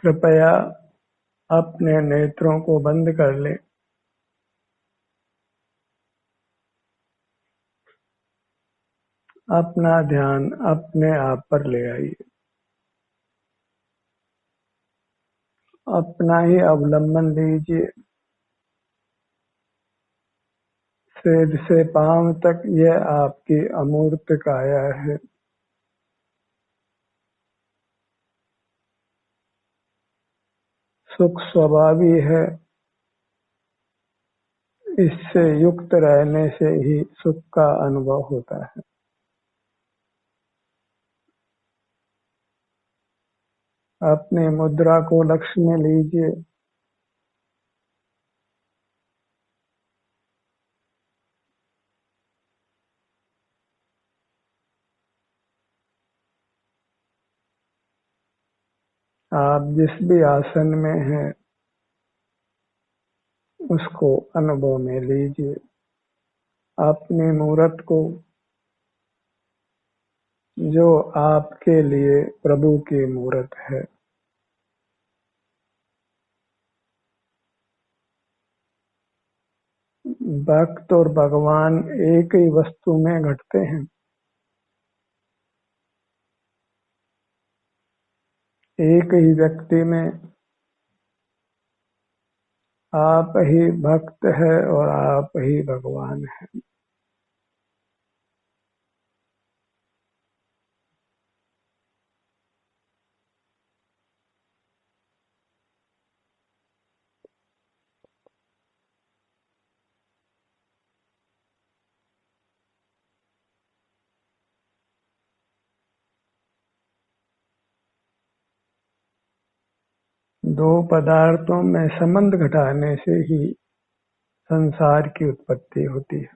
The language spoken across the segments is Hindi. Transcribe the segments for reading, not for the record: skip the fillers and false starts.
कृपया अपने नेत्रों को बंद कर लें। अपना ध्यान अपने आप पर ले आइए। अपना ही अवलंबन लीजिए। सिर से पांव तक यह आपकी अमूर्त काया है। सुख स्वभावी है। इससे युक्त रहने से ही सुख का अनुभव होता है। अपनी मुद्रा को लक्ष्य में लीजिए। आप जिस भी आसन में हैं उसको अनुभव में लीजिए। अपनी मूरत को, जो आपके लिए प्रभु की मूरत है। भक्त और भगवान एक ही वस्तु में घटते हैं। एक ही व्यक्ति में आप ही भक्त है और आप ही भगवान है। दो पदार्थों में संबंध घटाने से ही संसार की उत्पत्ति होती है।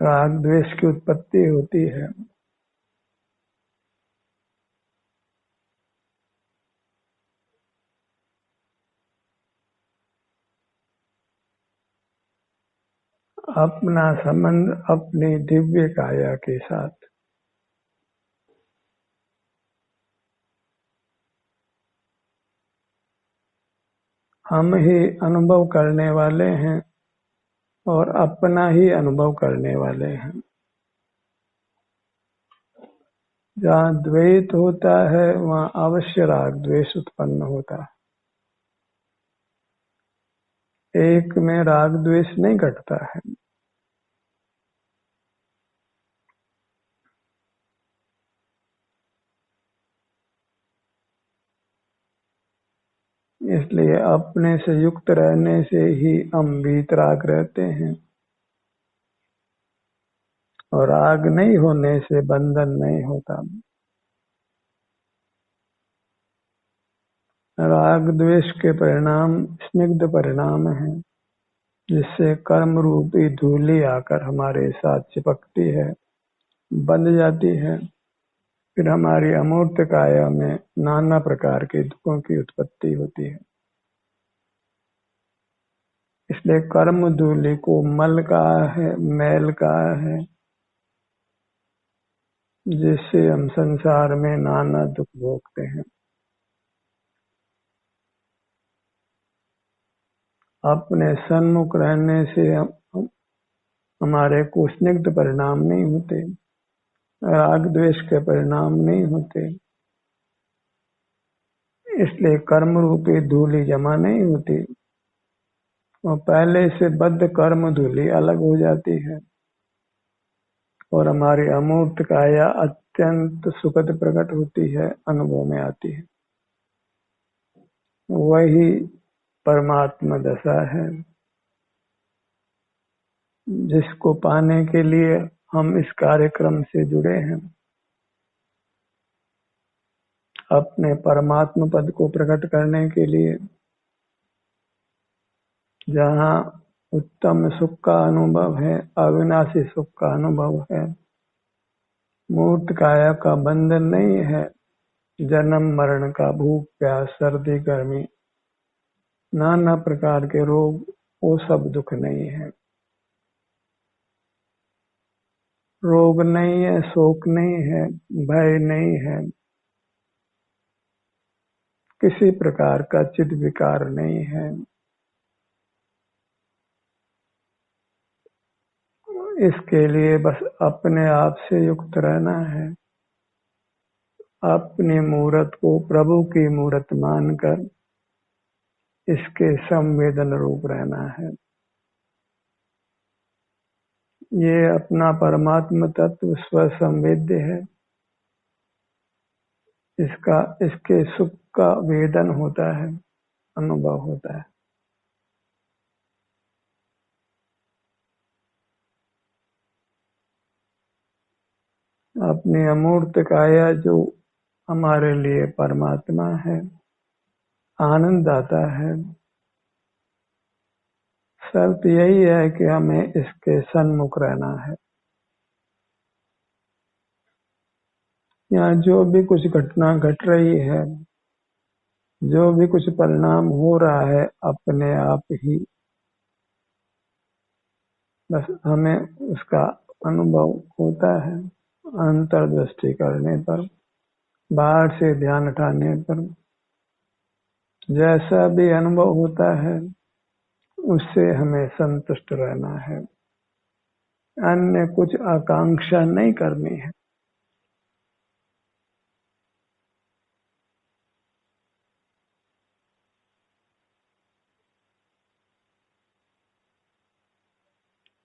राग द्वेष की उत्पत्ति होती है। अपना संबंध अपनी दिव्य काया के साथ। हम ही अनुभव करने वाले हैं और अपना ही अनुभव करने वाले हैं। जहाँ द्वैत होता है वहाँ अवश्य राग द्वेष उत्पन्न होता है। एक में राग द्वेष नहीं घटता है। इसलिए अपने से युक्त रहने से ही हम वीतराग रहते हैं और राग नहीं होने से बंधन नहीं होता। राग द्वेष के परिणाम स्निग्ध परिणाम हैं, जिससे कर्म रूपी धूलि आकर हमारे साथ चिपकती है, बंध जाती है। फिर हमारी अमूर्त काया में नाना प्रकार के दुखों की उत्पत्ति होती है। इसलिए कर्म धूलि को मल कहा है, मैल कहा है, जिससे हम संसार में नाना दुख भोगते हैं। अपने सन्मुख रहने से हमारे को स्निग्ध परिणाम नहीं होते, राग द्वेष के परिणाम नहीं होते। इसलिए कर्म रूपी धूलि जमा नहीं होती और पहले से बद्ध कर्म धूलि अलग हो जाती है और हमारी अमूर्त काया अत्यंत सुखद प्रकट होती है, अनुभव में आती है। वही परमात्मा दशा है, जिसको पाने के लिए हम इस कार्यक्रम से जुड़े हैं। अपने परमात्मा पद को प्रकट करने के लिए, जहाँ उत्तम सुख का अनुभव है, अविनाशी सुख का अनुभव है, मूर्त काया का बंधन नहीं है, जन्म मरण का भूख प्यास सर्दी गर्मी नाना प्रकार के रोग, वो सब दुख नहीं है। रोग नहीं है, शोक नहीं है, भय नहीं है, किसी प्रकार का चित्त विकार नहीं है। इसके लिए बस अपने आप से युक्त रहना है, अपनी मूरत को प्रभु की मूरत मानकर इसके संवेदन रूप रहना है। ये अपना परमात्म तत्व स्वसंवेद्य है। इसके सुख का वेदन होता है, अनुभव होता है। अपनी अमूर्त काया जो हमारे लिए परमात्मा है, आनंद आता है। शर्त यही है कि हमें इसके सन्मुख रहना है। यहाँ जो भी कुछ घटना घट रही है, जो भी कुछ परिणाम हो रहा है, अपने आप ही बस हमें उसका अनुभव होता है। अंतर्दृष्टि करने पर, बाहर से ध्यान उठाने पर जैसा भी अनुभव होता है उससे हमें संतुष्ट रहना है, अन्य कुछ आकांक्षा नहीं करनी है।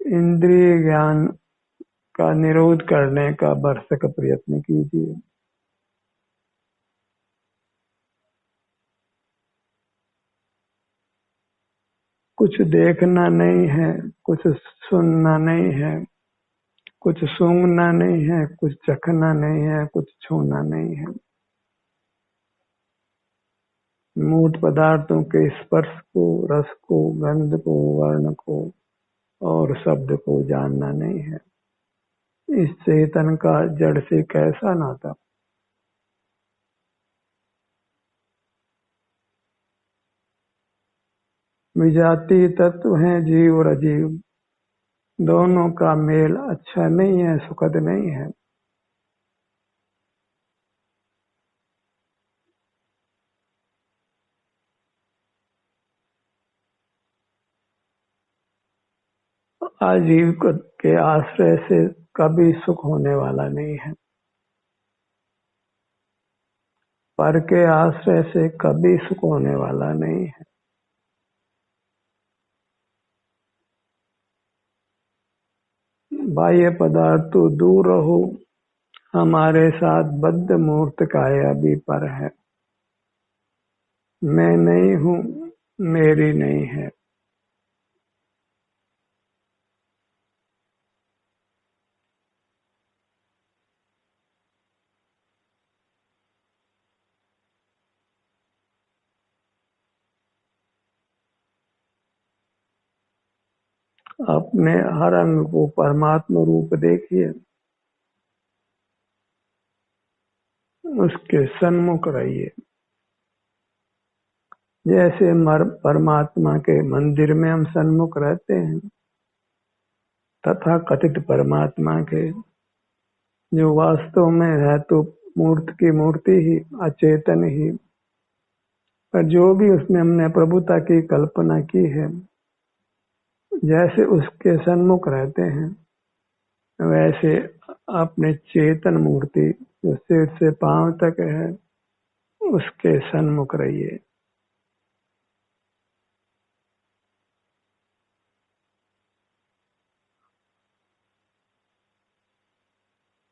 इंद्रिय ज्ञान का निरोध करने का भरसक प्रयत्न कीजिए। कुछ देखना नहीं है, कुछ सुनना नहीं है, कुछ सूंघना नहीं है, कुछ चखना नहीं है, कुछ छूना नहीं है। मूर्त पदार्थों के स्पर्श को, रस को, गंध को, वर्ण को और शब्द को जानना नहीं है। इस चेतन का जड़ से कैसा नाता? विजातीय तत्व हैं जीव और अजीव, दोनों का मेल अच्छा नहीं है, सुखद नहीं है। आजीव के आश्रय से कभी सुख होने वाला नहीं है, पर के आश्रय से कभी सुख होने वाला नहीं है। बाह्य पदार्थ तो दूर रहो, हमारे साथ बद्ध मूर्त काया भी पर है। मैं नहीं हूँ, मेरी नहीं है। अपने हर अंग को परमात्मा रूप देखिए, उसके सन्मुख रहिए। जैसे परमात्मा के मंदिर में हम सन्मुख रहते हैं, तथा कथित परमात्मा के जो वास्तव में है तो मूर्त की मूर्ति ही, अचेतन ही, पर जो भी उसमें हमने प्रभुता की कल्पना की है, जैसे उसके सन्मुख रहते हैं, वैसे अपने चेतन मूर्ति जो सिर से पांव तक है, उसके सन्मुख रहिए।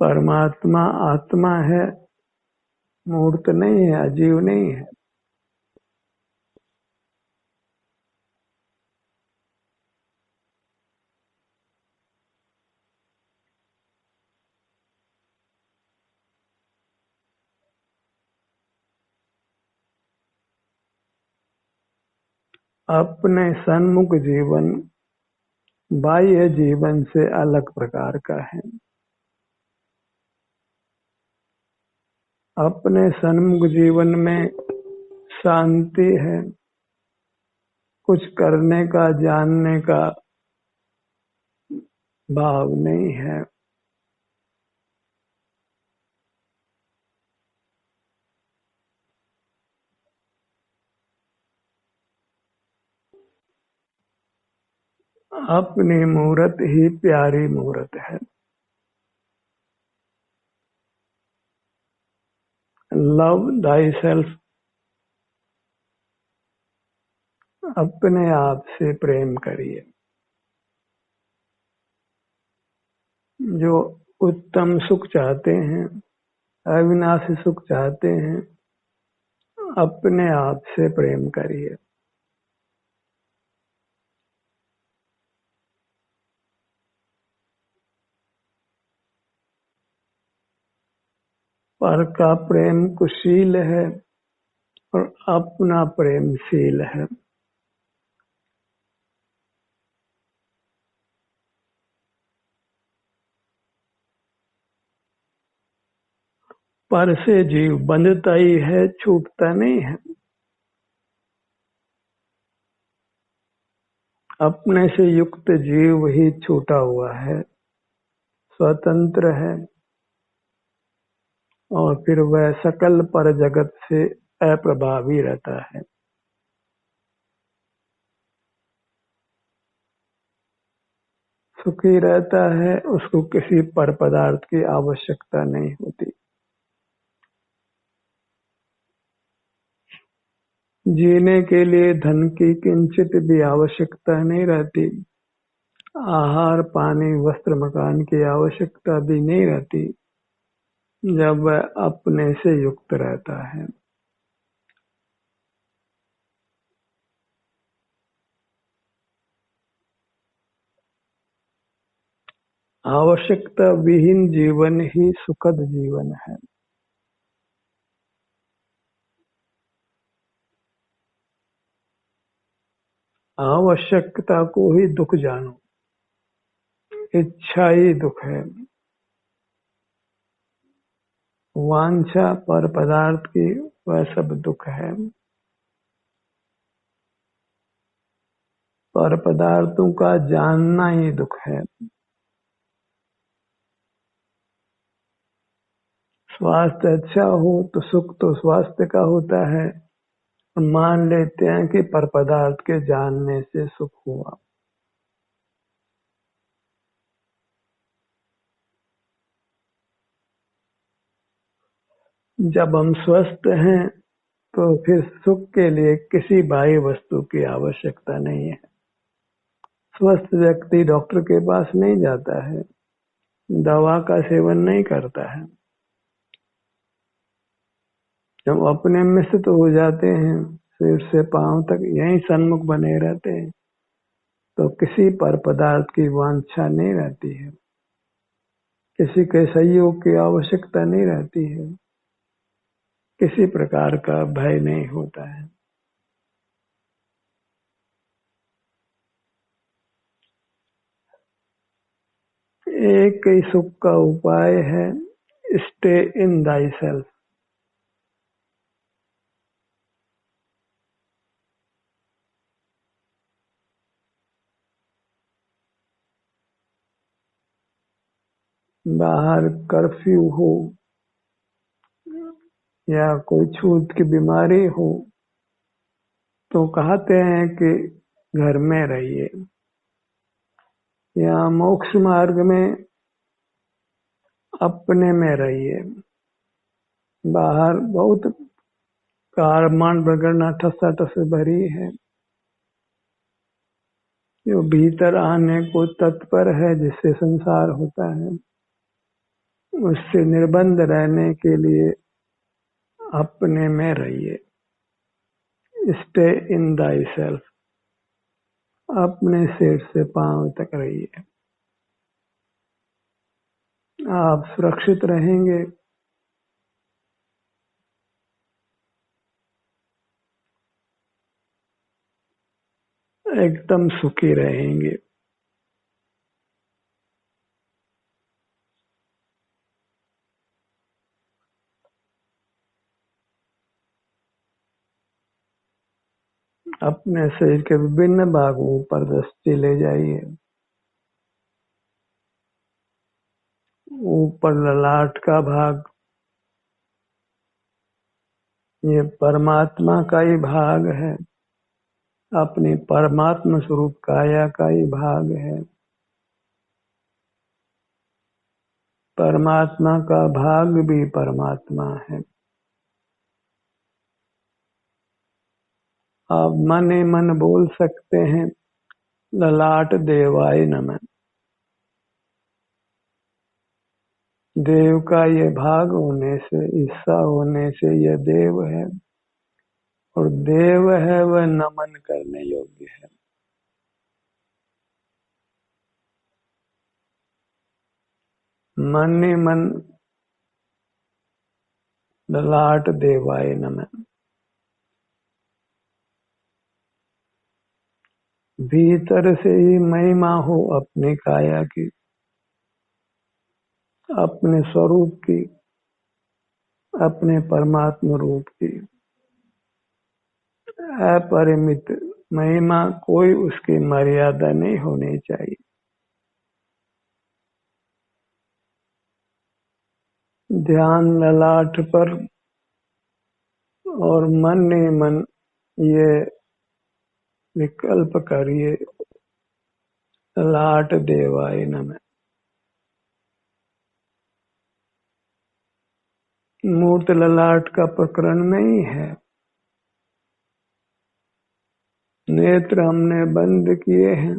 परमात्मा आत्मा है, मूर्त नहीं है, अजीव नहीं है। अपने सन्मुख जीवन बाह्य जीवन से अलग प्रकार का है। अपने सन्मुख जीवन में शांति है, कुछ करने का, जानने का भाव नहीं है। अपनी मूरत ही प्यारी मूरत है। लव दाई सेल्फ, अपने आप से प्रेम करिए। जो उत्तम सुख चाहते हैं, अविनाशी सुख चाहते हैं, अपने आप से प्रेम करिए। पर का प्रेम कुशील है और अपना प्रेमशील है। पर से जीव बंधता ही है, छूटता नहीं है। अपने से युक्त जीव ही छूटा हुआ है, स्वतंत्र है, और फिर वह सकल पर जगत से अप्रभावी रहता है। सुखी रहता है, उसको किसी पर पदार्थ की आवश्यकता नहीं होती। जीने के लिए धन की किंचित भी आवश्यकता नहीं रहती। आहार पानी वस्त्र मकान की आवश्यकता भी नहीं रहती, जब वह अपने से युक्त रहता है। आवश्यकता विहीन जीवन ही सुखद जीवन है। आवश्यकता को ही दुख जानो, इच्छा ही दुख है। वांछा पर पदार्थ की, वह सब दुख है। पर पदार्थों का जानना ही दुख है। स्वास्थ्य अच्छा हो तो सुख तो स्वास्थ्य का होता है। मान लेते हैं कि पर पदार्थ के जानने से सुख हुआ। जब हम स्वस्थ हैं तो फिर सुख के लिए किसी बाह्य वस्तु की आवश्यकता नहीं है। स्वस्थ व्यक्ति डॉक्टर के पास नहीं जाता है, दवा का सेवन नहीं करता है। जब अपने में स्थित हो जाते हैं, सिर से पांव तक यहीं सन्मुख बने रहते हैं, तो किसी पर पदार्थ की वांछा नहीं रहती है, किसी के सहयोग की आवश्यकता नहीं रहती है, किसी प्रकार का भय नहीं होता है। एक ही सुख का उपाय है, स्टे इन दाई सेल्फ। बाहर कर्फ्यू हो या कोई छूत की बीमारी हो तो कहते हैं कि घर में रहिए, या मोक्ष मार्ग में अपने में रहिए। बाहर बहुत कारमान प्रगड़ना ठसाठस भरी है। जो भीतर आने को तत्पर है, जिससे संसार होता है, उससे निर्बंध रहने के लिए अपने में रहिए। स्टे इन दाई सेल्फ, अपने सिर से पांव तक रहिए। आप सुरक्षित रहेंगे, एकदम सुखी रहेंगे। अपने शरीर के विभिन्न भागों पर दृष्टि ले जाइए। ऊपर ललाट का भाग, ये परमात्मा का ही भाग है। अपनी परमात्मा स्वरूप काया का ही भाग है। परमात्मा का भाग भी परमात्मा है। आप मन ही मन बोल सकते हैं, ललाट देवाय नमः। देव का ये भाग होने से, हिस्सा होने से यह देव है, और देव है वह नमन करने योग्य है। मन ही मन ललाट देवाय नमः। भीतर से ही महिमा हो अपनी काया की, अपने स्वरूप की, अपने परमात्मा रूप की अपरिमित महिमा, कोई उसकी मर्यादा नहीं होनी चाहिए। ध्यान ललाट पर और मन ही मन ये विकल्प करिए, ललाट देवाय नमः। मूर्त ललाट का प्रकरण नहीं है। नेत्र हमने बंद किए हैं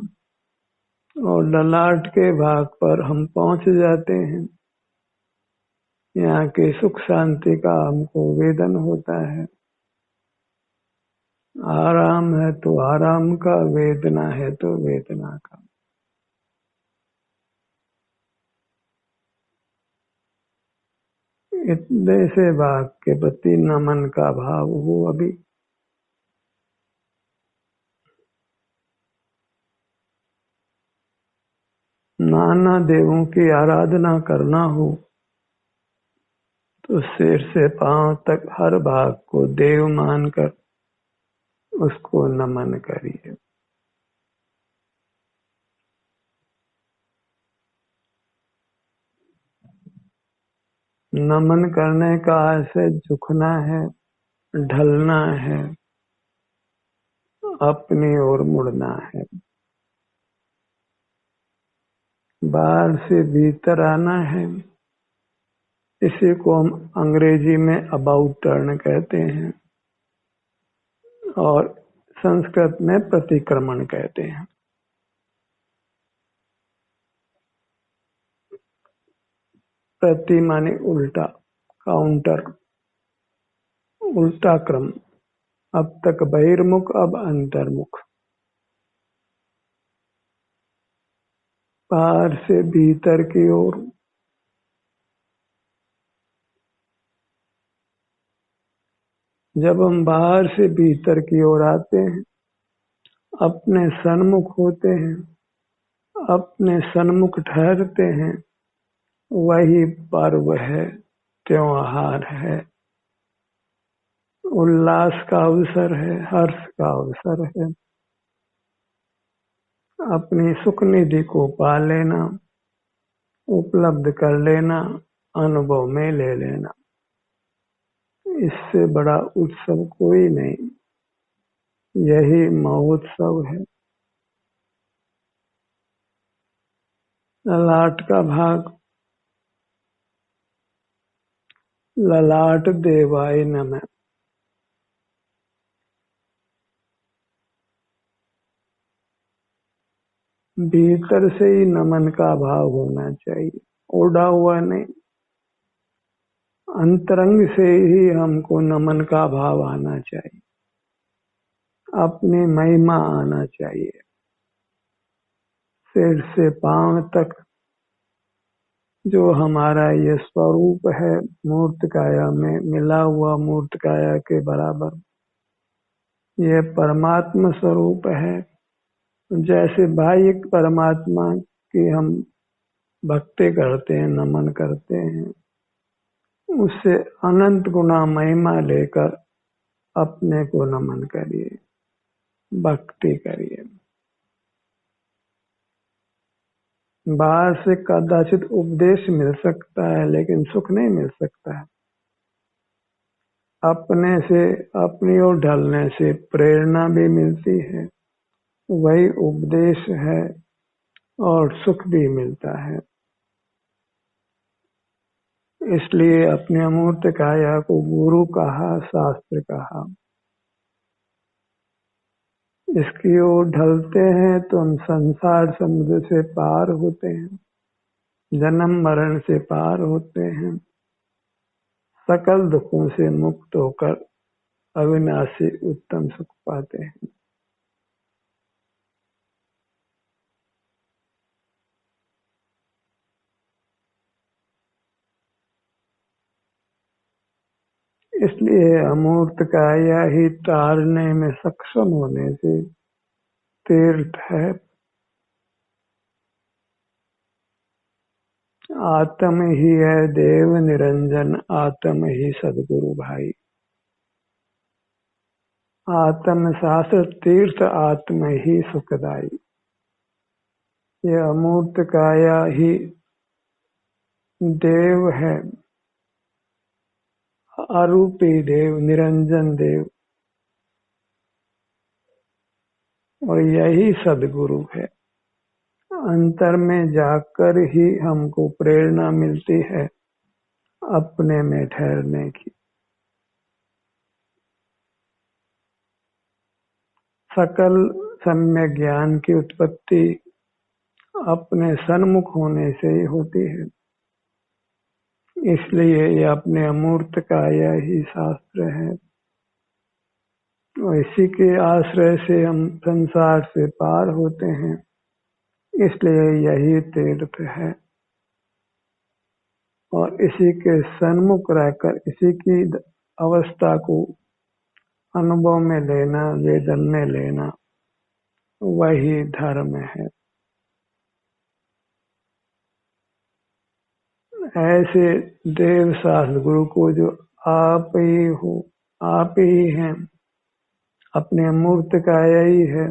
और ललाट के भाग पर हम पहुंच जाते हैं। यहाँ के सुख शांति का हमको वेदन होता है। आराम है तो आराम का, वेदना है तो वेदना का। इतने से भाग के प्रति नमन का भाव हो। अभी नाना देवों की आराधना करना हो तो सिर से पांव तक हर भाग को देव मानकर उसको नमन करिए। नमन करने का ऐसे झुकना है, ढलना है, अपनी ओर मुड़ना है। बाहर से भीतर आना है। इसी को हम अंग्रेजी में अबाउट टर्न कहते हैं और संस्कृत में प्रतिक्रमण कहते हैं। प्रति माने उल्टा, काउंटर, उल्टा क्रम। अब तक बहिर्मुख, अब अंतर्मुख। बाहर से भीतर की ओर। जब हम बाहर से भीतर की ओर आते हैं, अपने सन्मुख होते हैं, अपने सन्मुख ठहरते हैं, वही पर्व है, त्योहार है, उल्लास का अवसर है, हर्ष का अवसर है। अपनी सुख निधि को पा लेना, उपलब्ध कर लेना, अनुभव में ले लेना, इससे बड़ा उत्सव कोई नहीं। यही महोत्सव है। ललाट का भाग, ललाट देवाय नमः। भीतर से ही नमन का भाव होना चाहिए, ओढ़ा हुआ नहीं। अंतरंग से ही हमको नमन का भाव आना चाहिए, अपनी महिमा आना चाहिए। सिर से पांव तक जो हमारा ये स्वरूप है, मूर्त काया में मिला हुआ, मूर्त काया के बराबर ये परमात्मा स्वरूप है। जैसे बाह्य परमात्मा की हम भक्ति करते हैं, नमन करते हैं, उससे अनंत गुना महिमा लेकर अपने को नमन करिए, भक्ति करिए। बाहर से कदाचित उपदेश मिल सकता है, लेकिन सुख नहीं मिल सकता है। अपने से अपनी ओर ढलने से प्रेरणा भी मिलती है, वही उपदेश है और सुख भी मिलता है। इसलिए अपने अमूर्त काया को गुरु कहा, शास्त्र कहा। इसकी ओर ढलते हैं तो हम संसार समुद्र से पार होते हैं, जन्म मरण से पार होते हैं, सकल दुखों से मुक्त होकर अविनाशी उत्तम सुख पाते हैं। इसलिए अमूर्त काया ही तारने में सक्षम होने से तीर्थ है। आत्म ही है देव निरंजन, आत्म ही सदगुरु भाई। आत्म शास्त्र तीर्थ, आत्म ही सुखदाई। ये अमूर्त काया ही देव है, अरूपी देव, निरंजन देव, और यही सदगुरु है। अंतर में जाकर ही हमको प्रेरणा मिलती है अपने में ठहरने की। सकल सम्यक ज्ञान की उत्पत्ति अपने सन्मुख होने से ही होती है। इसलिए ये अपने अमूर्त काया ही शास्त्र है, और इसी के आश्रय से हम संसार से पार होते हैं। इसलिए यही तीर्थ है, और इसी के सन्मुख रहकर इसी की अवस्था को अनुभव में लेना, वेदन में लेना, वही धर्म है। ऐसे देव शास्त्र गुरु को जो आप ही हो, आप ही हैं, अपने अमूर्त काया ही है,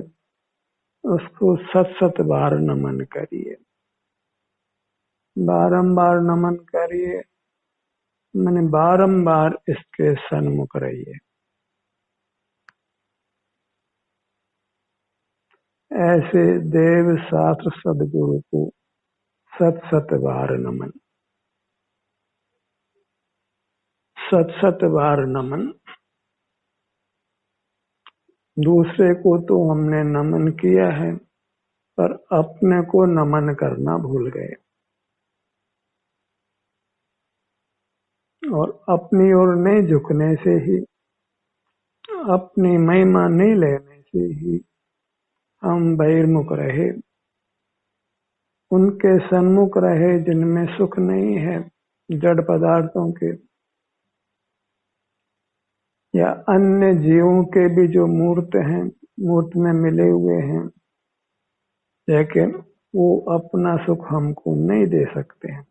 उसको सत सत बार नमन करिए, बारंबार नमन करिए, मैंने बारंबार इसके सन्मुख रहिए। ऐसे देव शास्त्र सदगुरु को सत सत बार नमन, सत सत बार नमन। दूसरे को तो हमने नमन किया है, पर अपने को नमन करना भूल गए, और अपनी ओर नहीं झुकने से ही, अपनी महिमा नहीं लेने से ही हम बहिर्मुख रहे, उनके सन्मुख रहे जिनमें सुख नहीं है, जड़ पदार्थों के या अन्य जीवों के भी जो मूर्त हैं, मूर्त में मिले हुए हैं, लेकिन वो अपना सुख हमको नहीं दे सकते हैं,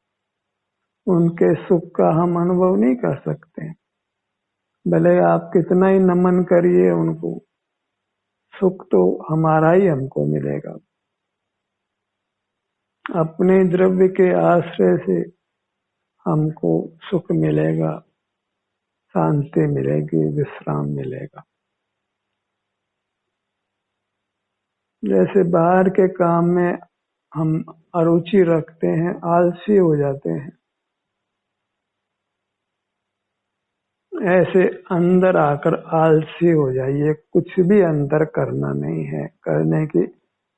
उनके सुख का हम अनुभव नहीं कर सकते। भले आप कितना ही नमन करिए उनको, सुख तो हमारा ही हमको मिलेगा। अपने द्रव्य के आश्रय से हमको सुख मिलेगा, शांति मिलेगी, विश्राम मिलेगा। जैसे बाहर के काम में हम अरुचि रखते हैं, आलसी हो जाते हैं, ऐसे अंदर आकर आलसी हो जाइए। कुछ भी अंदर करना नहीं है, करने की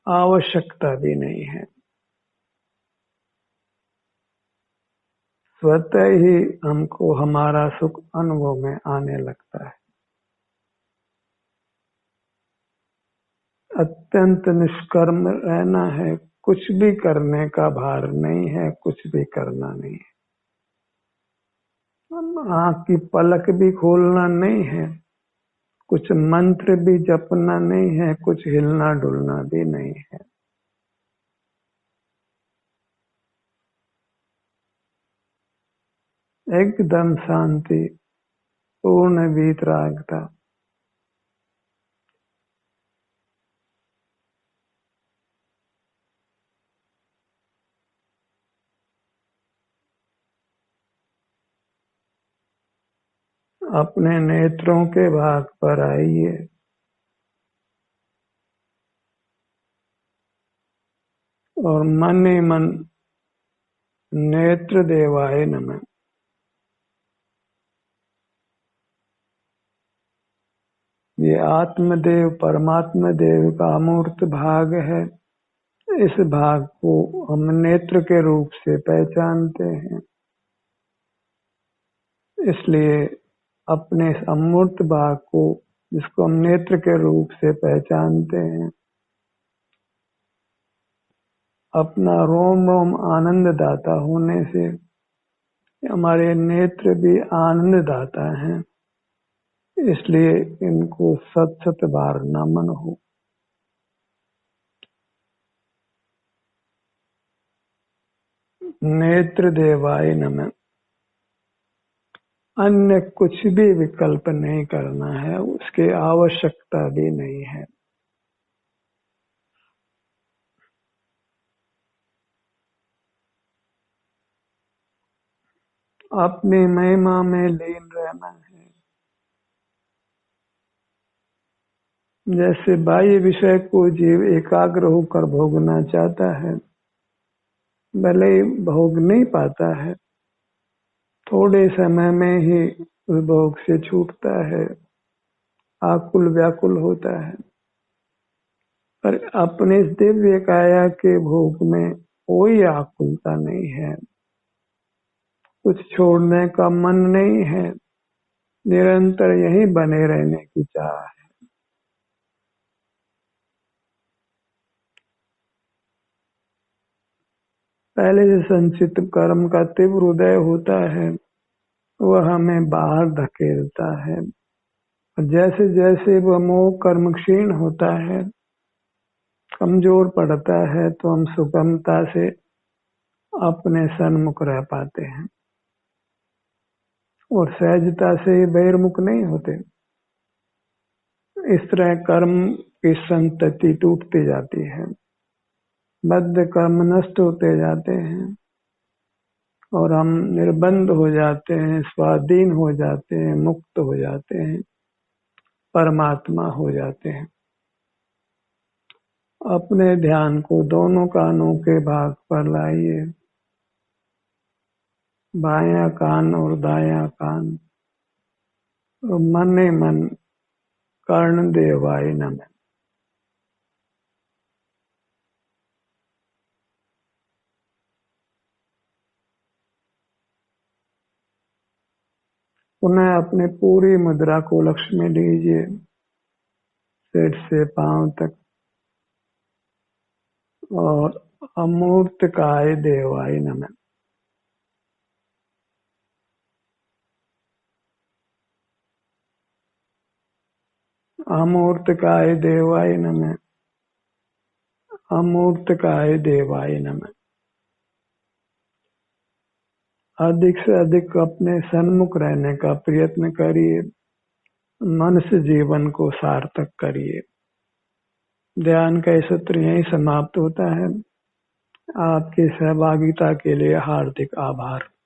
आवश्यकता भी नहीं है। स्वतः ही हमको हमारा सुख अनुभव में आने लगता है। अत्यंत निष्कर्म रहना है, कुछ भी करने का भार नहीं है, कुछ भी करना नहीं है। आँख की पलक भी खोलना नहीं है, कुछ मंत्र भी जपना नहीं है, कुछ हिलना डुलना भी नहीं है। एकदम शांति, पूर्ण वीतरागता। अपने नेत्रों के भाग पर आइए। और मन ही मन नेत्र देवाय नमः। ये आत्मदेव परमात्मा देव का अमूर्त भाग है। इस भाग को हम नेत्र के रूप से पहचानते हैं। इसलिए अपने इस अमूर्त भाग को, जिसको हम नेत्र के रूप से पहचानते हैं, अपना रोम रोम आनंद दाता होने से हमारे नेत्र भी आनंद दाता हैं। इसलिए इनको सत सत बार नमन हो। नेत्र देवाय नमः। अन्य कुछ भी विकल्प नहीं करना है, उसकी आवश्यकता भी नहीं है। अपनी महिमा में लीन रहना है। जैसे बाह्य विषय को जीव एकाग्र होकर भोगना चाहता है, भले ही भोग नहीं पाता है, थोड़े समय में ही उस भोग से छूटता है, आकुल व्याकुल होता है। पर अपने इस दिव्य काया के भोग में कोई आकुलता नहीं है, कुछ छोड़ने का मन नहीं है, निरंतर यहीं बने रहने की चाह है। पहले से संचित कर्म का तीव्र उदय होता है, वह हमें बाहर धकेलता है। जैसे जैसे वह मोह कर्म क्षीण होता है, कमजोर पड़ता है, तो हम सुगमता से अपने सन्मुख रह पाते हैं और सहजता से बहिर्मुख नहीं होते। इस तरह कर्म की संतति टूटती जाती है, बद्ध कर्म नष्ट होते जाते हैं और हम निर्बंध हो जाते हैं, स्वाधीन हो जाते हैं, मुक्त हो जाते हैं, परमात्मा हो जाते हैं। अपने ध्यान को दोनों कानों के भाग पर लाइए, बायां कान और दायां कान। और मन ही मन कर्ण देवाय नमः। पुनः अपने पूरी मुद्रा को लक्ष्य में लीजिए, सिर से पांव तक। और अमूर्त काय देवाय नमः। अमूर्त काय देवाय नमः। अमूर्त काय देवाय नमः। अधिक से अधिक अपने सन्मुख रहने का प्रयत्न करिए, मनुष्य जीवन को सार्थक करिए। ध्यान का सत्र यहीं समाप्त होता है। आपकी सहभागिता के लिए हार्दिक आभार।